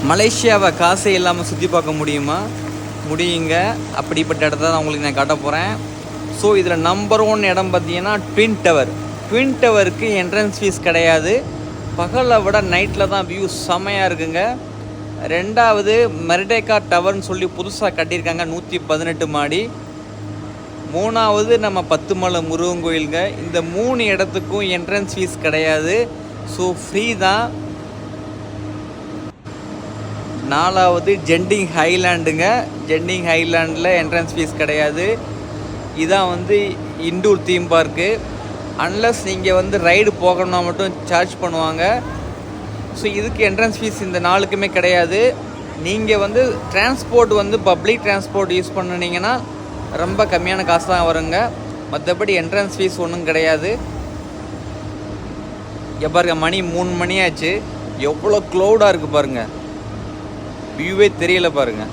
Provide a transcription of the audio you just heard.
மலேசியாவை காசே இல்லாமல் சுற்றி பார்க்க முடியுமா? முடியுங்க. அப்படிப்பட்ட இடத்த தான் உங்களுக்கு நான் காட்ட போகிறேன். ஸோ இதில் நம்பர் 1 இடம் பார்த்தீங்கன்னா ட்வின் டவர். ட்வின் டவருக்கு என்ட்ரன்ஸ் ஃபீஸ் கிடையாது. பகலை விட நைட்டில் தான் வியூ செமையாக இருக்குங்க. ரெண்டாவது மெர்டேக்கா டவர்னு சொல்லி புதுசாக கட்டியிருக்காங்க, 118 மாடி. மூணாவது நம்ம 10 மலை முருகன் கோயிலுங்க. இந்த 3 இடத்துக்கும் என்ட்ரன்ஸ் ஃபீஸ் கிடையாது. ஸோ ஃப்ரீ தான். நாலாவது ஜெண்டிங் ஹைலாண்டுங்க. ஜெண்டிங் ஹைலாண்டில் என்ட்ரன்ஸ் ஃபீஸ் கிடையாது. இதான் வந்து இண்டூர் தீம் பார்க்கு. அன்லஸ் நீங்கள் வந்து ரைடு போகணும்னா மட்டும் சார்ஜ் பண்ணுவாங்க. ஸோ இதுக்கு என்ட்ரன்ஸ் ஃபீஸ் இந்த நாளுக்குமே கிடையாது. நீங்கள் வந்து டிரான்ஸ்போர்ட் வந்து பப்ளிக் டிரான்ஸ்போர்ட் யூஸ் பண்ணினீங்கன்னா ரொம்ப கம்மியான காசு தான் வருங்க. மற்றபடி என்ட்ரன்ஸ் ஃபீஸ் ஒன்றும் கிடையாது. பாருங்க, மணி 3 மணி ஆச்சு. எவ்வளோ க்ளௌடாக இருக்குது பாருங்கள். வியூவே தெரியல பாருங்கள்.